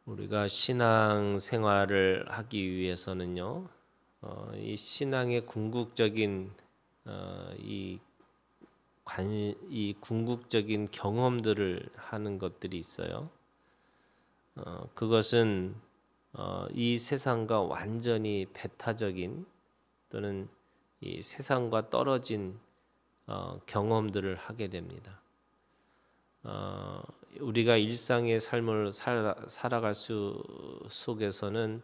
우리가 신앙 생활을 하기 위해서는요, 이 신앙의 궁극적인 이 이 궁극적인 경험들을 하는 것들이 있어요. 그것은 이 세상과 완전히 배타적인 또는 이 세상과 떨어진 경험들을 하게 됩니다. 우리가 일상의 삶을 살아갈 속에서는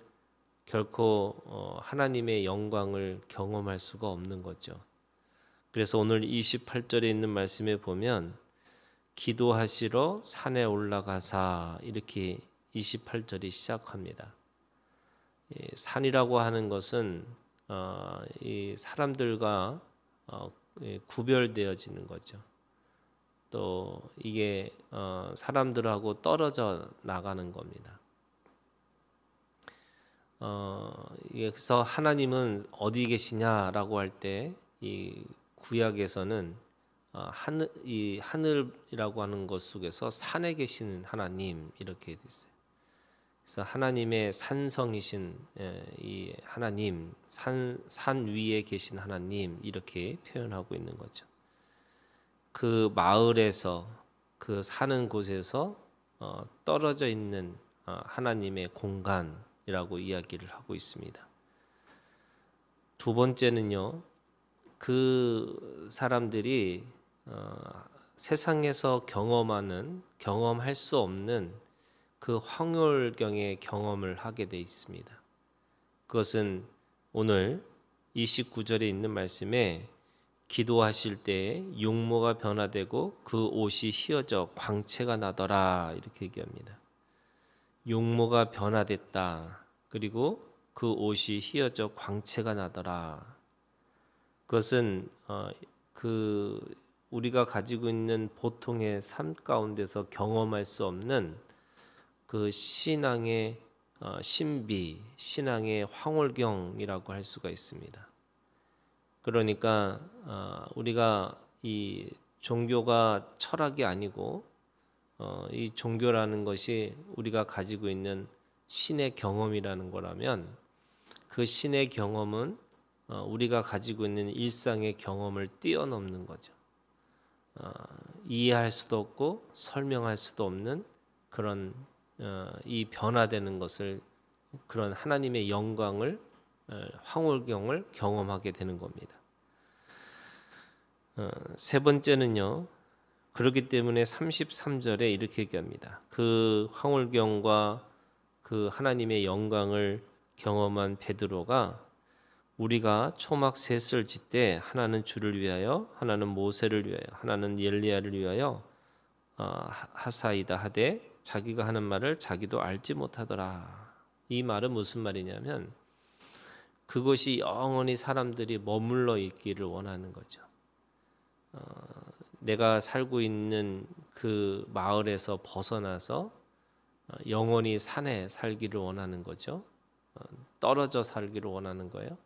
결코 하나님의 영광을 경험할 수가 없는 거죠. 그래서 오늘 28절에 있는 말씀에 보면 기도하시러 산에 올라가사 이렇게 28절이 시작합니다. 산이라고 하는 것은 이 사람들과 구별되어지는 거죠. 또 이게 사람들하고 떨어져 나가는 겁니다. 그래서 하나님은 어디 계시냐라고 할 때 이 구약에서는 이 하늘이라고 하는 것 속에서 산에 계시는 하나님 이렇게 돼 있어요. 그래서 하나님의 산성이신 이 하나님, 산 위에 계신 하나님 이렇게 표현하고 있는 거죠. 그 마을에서 그 사는 곳에서 떨어져 있는 하나님의 공간이라고 이야기를 하고 있습니다. 두 번째는요, 그 사람들이 세상에서 경험할 수 없는 그 황홀경의 경험을 하게 돼 있습니다. 그것은 오늘 29절에 있는 말씀에 기도하실 때에 용모가 변화되고 그 옷이 휘어져 광채가 나더라 이렇게 얘기합니다. 용모가 변화됐다. 그리고 그 옷이 휘어져 광채가 나더라. 그것은 그 우리가 가지고 있는 보통의 삶 가운데서 경험할 수 없는 그 신앙의 신비, 신앙의 황홀경이라고 할 수가 있습니다. 그러니까 우리가 이 종교가 철학이 아니고 이 종교라는 것이 우리가 가지고 있는 신의 경험이라는 거라면 그 신의 경험은 우리가 가지고 있는 일상의 경험을 뛰어넘는 거죠. 이해할 수도 없고 설명할 수도 없는 그런 이 변화되는 것을 그런 하나님의 영광을 황홀경을 경험하게 되는 겁니다. 세 번째는요. 그렇기 때문에 33절에 이렇게 얘기합니다. 그 황홀경과 그 하나님의 영광을 경험한 베드로가 우리가 초막 셋을 짓되 하나는 주를 위하여 하나는 모세를 위하여 하나는 엘리야를 위하여 하사이다 하되 자기가 하는 말을 자기도 알지 못하더라. 이 말은 무슨 말이냐면 그것이 영원히 사람들이 머물러 있기를 원하는 거죠. 내가 살고 있는 그 마을에서 벗어나서 영원히 산에 살기를 원하는 거죠. 떨어져 살기를 원하는 거예요.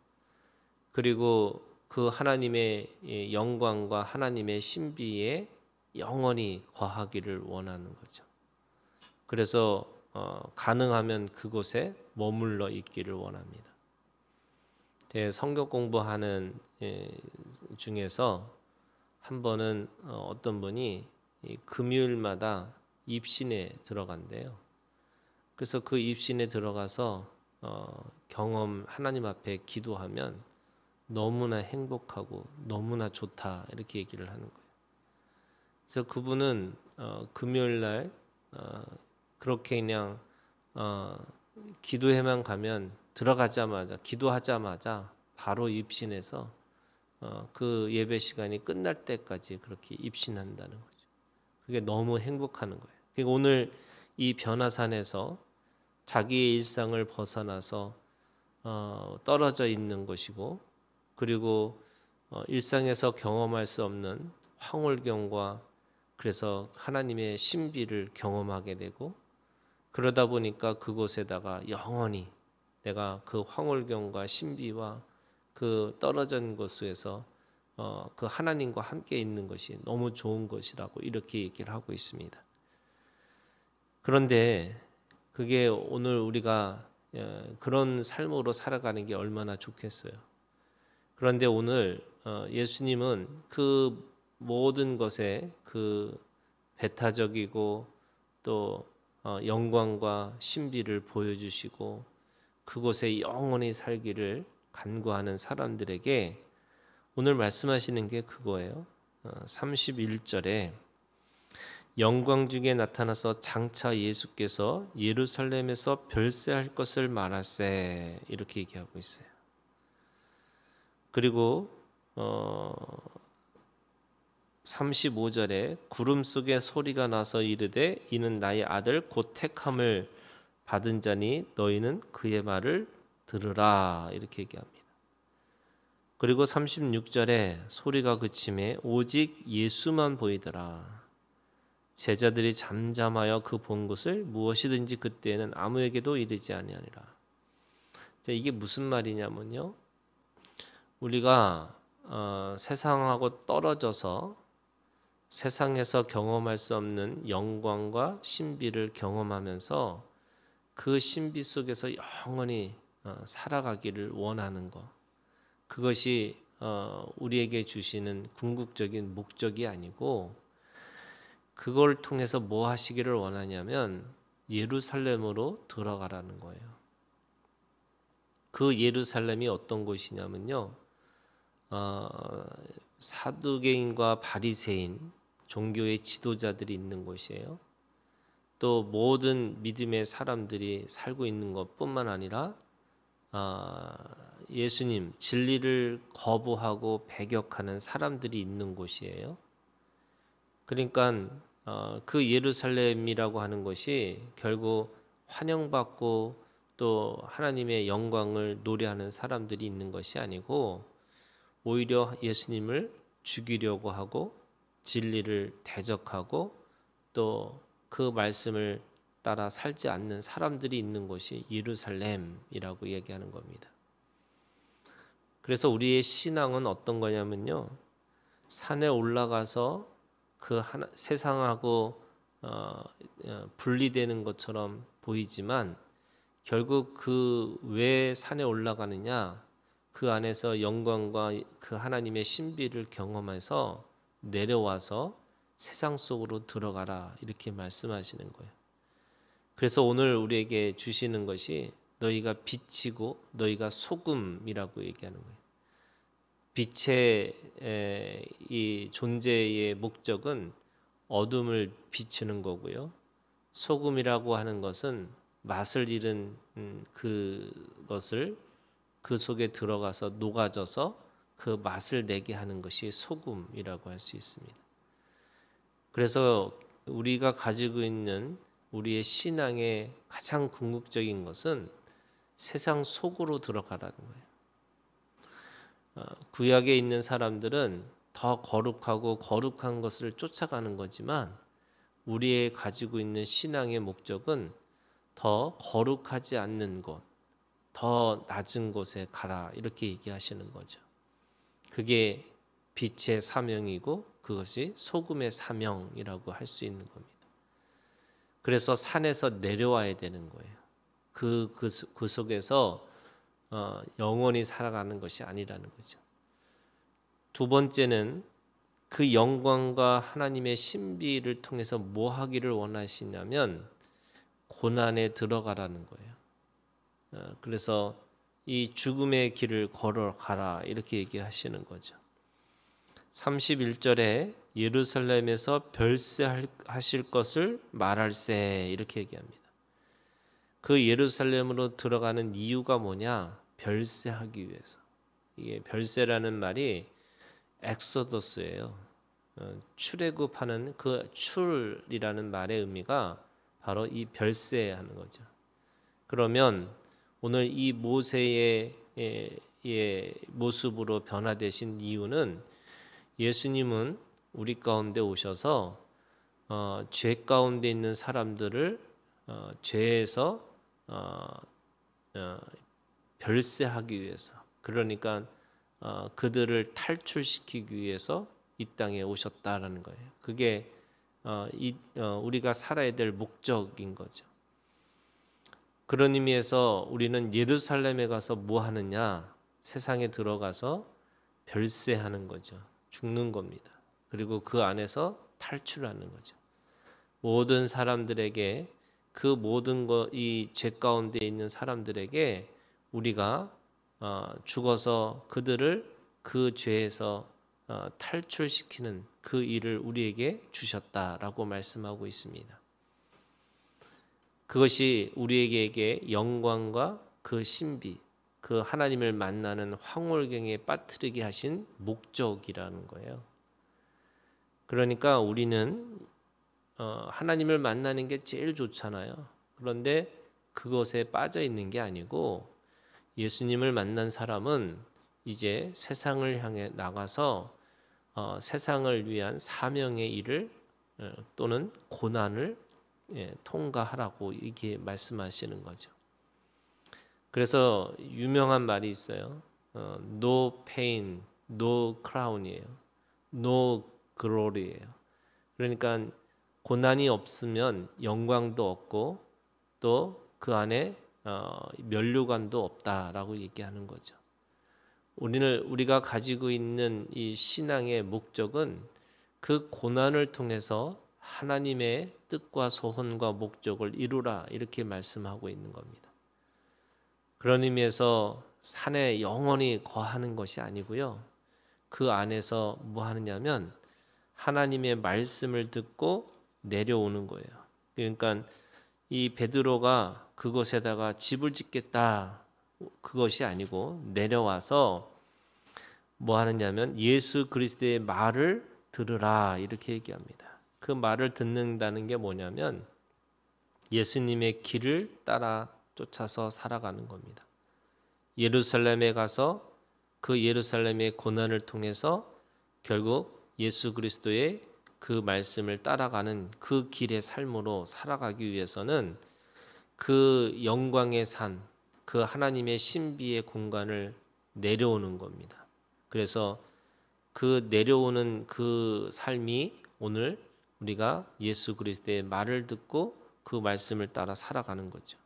그리고 그 하나님의 영광과 하나님의 신비에 영원히 거하기를 원하는 거죠. 그래서 가능하면 그곳에 머물러 있기를 원합니다. 성경 공부하는 중에서 한 번은 어떤 분이 금요일마다 입신에 들어간대요. 그래서 그 입신에 들어가서 하나님 앞에 기도하면 너무나 행복하고 너무나 좋다 이렇게 얘기를 하는 거예요. 그래서 그분은 금요일 날 그렇게 그냥 기도회만 가면 들어가자마자 기도하자마자 바로 입신해서 그 예배 시간이 끝날 때까지 그렇게 입신한다는 거죠. 그게 너무 행복하는 거예요. 그러니까 오늘 이 변화산에서 자기의 일상을 벗어나서 떨어져 있는 것이고 그리고 일상에서 경험할 수 없는 황홀경과 그래서 하나님의 신비를 경험하게 되고 그러다 보니까 그곳에다가 영원히 내가 그 황홀경과 신비와 그 떨어진 곳에서 그 하나님과 함께 있는 것이 너무 좋은 것이라고 이렇게 얘기를 하고 있습니다. 그런데 그게 오늘 우리가 그런 삶으로 살아가는 게 얼마나 좋겠어요. 그런데 오늘 예수님은 그 모든 것에 그 배타적이고 또 영광과 신비를 보여주시고 그곳에 영원히 살기를 간구하는 사람들에게 오늘 말씀하시는 게 그거예요. 31절에 영광 중에 나타나서 장차 예수께서 예루살렘에서 별세할 것을 말하세 이렇게 얘기하고 있어요. 그리고 35절에 구름 속에 소리가 나서 이르되 이는 나의 아들 곧 택함을 받은 자니 너희는 그의 말을 들으라 이렇게 얘기합니다. 그리고 36절에 소리가 그침에 오직 예수만 보이더라. 제자들이 잠잠하여 그 본 것을 무엇이든지 그때에는 아무에게도 이르지 아니하니라. 이게 무슨 말이냐면요. 우리가 세상하고 떨어져서 세상에서 경험할 수 없는 영광과 신비를 경험하면서 그 신비 속에서 영원히 살아가기를 원하는 것. 그것이 우리에게 주시는 궁극적인 목적이 아니고 그걸 통해서 뭐 하시기를 원하냐면 예루살렘으로 들어가라는 거예요. 그 예루살렘이 어떤 곳이냐면요. 사두개인과 바리새인 종교의 지도자들이 있는 곳이에요. 또 모든 믿음의 사람들이 살고 있는 것뿐만 아니라 예수님 진리를 거부하고 배격하는 사람들이 있는 곳이에요. 그러니까 그 예루살렘이라고 하는 것이 결국 환영받고 또 하나님의 영광을 노래하는 사람들이 있는 것이 아니고 오히려 예수님을 죽이려고 하고 진리를 대적하고 또 그 말씀을 따라 살지 않는 사람들이 있는 곳이 예루살렘이라고 얘기하는 겁니다. 그래서 우리의 신앙은 어떤 거냐면요. 산에 올라가서 그 세상하고 분리되는 것처럼 보이지만 결국 그 왜 산에 올라가느냐? 그 안에서 영광과 그 하나님의 신비를 경험해서 내려와서 세상 속으로 들어가라 이렇게 말씀하시는 거예요. 그래서 오늘 우리에게 주시는 것이 너희가 빛이고 너희가 소금이라고 얘기하는 거예요. 빛의 이 존재의 목적은 어둠을 비추는 거고요. 소금이라고 하는 것은 맛을 잃은 그것을 그 속에 들어가서 녹아져서 그 맛을 내게 하는 것이 소금이라고 할 수 있습니다. 그래서 우리가 가지고 있는 우리의 신앙의 가장 궁극적인 것은 세상 속으로 들어가라는 거예요. 구약에 있는 사람들은 더 거룩하고 거룩한 것을 쫓아가는 거지만 우리의 가지고 있는 신앙의 목적은 더 거룩하지 않는 곳, 더 낮은 곳에 가라 이렇게 얘기하시는 거죠. 그게 빛의 사명이고 그것이 소금의 사명이라고 할 수 있는 겁니다. 그래서 산에서 내려와야 되는 거예요. 그 속에서 영원히 살아가는 것이 아니라는 거죠. 두 번째는 그 영광과 하나님의 신비를 통해서 뭐 하기를 원하시냐면 고난에 들어가라는 거예요. 그래서 이 죽음의 길을 걸어가라 이렇게 얘기하시는 거죠. 31절에 예루살렘에서 별세하실 것을 말할세 이렇게 얘기합니다. 그 예루살렘으로 들어가는 이유가 뭐냐? 별세하기 위해서. 이게 별세라는 말이 엑소더스예요. 출애굽하는 그 출이라는 말의 의미가 바로 이 별세하는 거죠. 그러면 오늘 이 모세의 모습으로 변화되신 이유는 예수님은 우리 가운데 오셔서 죄 가운데 있는 사람들을 죄에서 별세하기 위해서, 그러니까 그들을 탈출시키기 위해서 이 땅에 오셨다라는 거예요. 그게 우리가 살아야 될 목적인 거죠. 그런 의미에서 우리는 예루살렘에 가서 뭐 하느냐? 세상에 들어가서 별세하는 거죠. 죽는 겁니다. 그리고 그 안에서 탈출하는 거죠. 모든 사람들에게 그 모든 이 죄 가운데 있는 사람들에게 우리가 죽어서 그들을 그 죄에서 탈출시키는 그 일을 우리에게 주셨다라고 말씀하고 있습니다. 그것이 우리에게 영광과 그 신비, 그 하나님을 만나는 황홀경에 빠뜨리게 하신 목적이라는 거예요. 그러니까 우리는 하나님을 만나는 게 제일 좋잖아요. 그런데 그것에 빠져 있는 게 아니고 예수님을 만난 사람은 이제 세상을 향해 나가서 세상을 위한 사명의 일을 또는 고난을 통과하라고 이게 말씀하시는 거죠. 그래서 유명한 말이 있어요. No pain, no crown이에요. No glory예요. 그러니까 고난이 없으면 영광도 없고 또 그 안에 면류관도 없다라고 얘기하는 거죠. 우리가 가지고 있는 이 신앙의 목적은 그 고난을 통해서 하나님의 뜻과 소원과 목적을 이루라 이렇게 말씀하고 있는 겁니다. 그런 의미에서 산에 영원히 거하는 것이 아니고요. 그 안에서 뭐 하느냐면 하나님의 말씀을 듣고 내려오는 거예요. 그러니까 이 베드로가 그곳에다가 집을 짓겠다 그것이 아니고 내려와서 뭐 하느냐면 예수 그리스도의 말을 들으라 이렇게 얘기합니다. 그 말을 듣는다는 게 뭐냐면 예수님의 길을 따라 쫓아서 살아가는 겁니다. 예루살렘에 가서 그 예루살렘의 고난을 통해서 결국 예수 그리스도의 그 말씀을 따라가는 그 길의 삶으로 살아가기 위해서는 그 영광의 산, 그 하나님의 신비의 공간을 내려오는 겁니다. 그래서 그 내려오는 그 삶이 오늘 우리가 예수 그리스도의 말을 듣고 그 말씀을 따라 살아가는 거죠.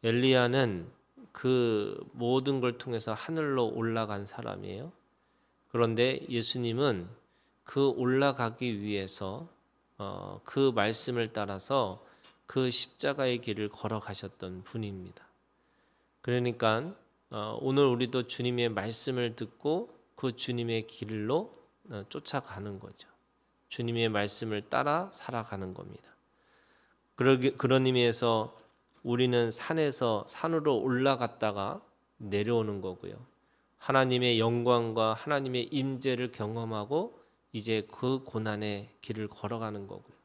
엘리야는 그 모든 걸 통해서 하늘로 올라간 사람이에요. 그런데 예수님은 그 올라가기 위해서 그 말씀을 따라서 그 십자가의 길을 걸어가셨던 분입니다. 그러니까 오늘 우리도 주님의 말씀을 듣고 그 주님의 길로 쫓아가는 거죠. 주님의 말씀을 따라 살아가는 겁니다. 그런 의미에서 우리는 산으로 올라갔다가 내려오는 거고요. 하나님의 영광과 하나님의 임재를 경험하고 이제 그 고난의 길을 걸어가는 거고요.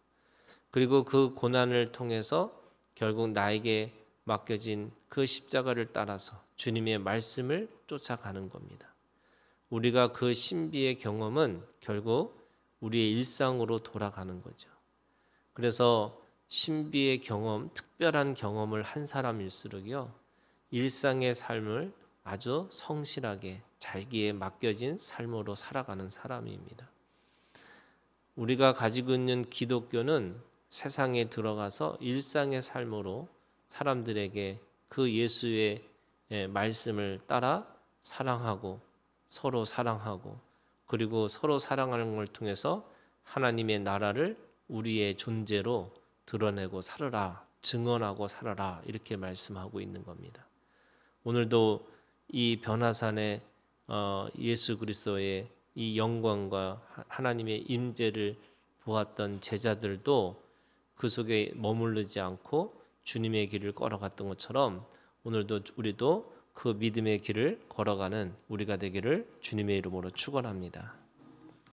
그리고 그 고난을 통해서 결국 나에게 맡겨진 그 십자가를 따라서 주님의 말씀을 쫓아가는 겁니다. 우리가 그 신비의 경험은 결국 우리의 일상으로 돌아가는 거죠. 그래서 신비의 경험, 특별한 경험을 한 사람일수록요, 일상의 삶을 아주 성실하게 자기에 맡겨진 삶으로 살아가는 사람입니다. 우리가 가지고 있는 기독교는 세상에 들어가서 일상의 삶으로 사람들에게 그 예수의 말씀을 따라 사랑하고 서로 사랑하고 그리고 서로 사랑하는 걸 통해서 하나님의 나라를 우리의 존재로 드러내고 살아라, 증언하고 살아라 이렇게 말씀하고 있는 겁니다. 오늘도 이 변화산에 예수 그리스도의 이 영광과 하나님의 임재를 보았던 제자들도 그 속에 머무르지 않고 주님의 길을 걸어갔던 것처럼 오늘도 우리도 그 믿음의 길을 걸어가는 우리가 되기를 주님의 이름으로 축원합니다.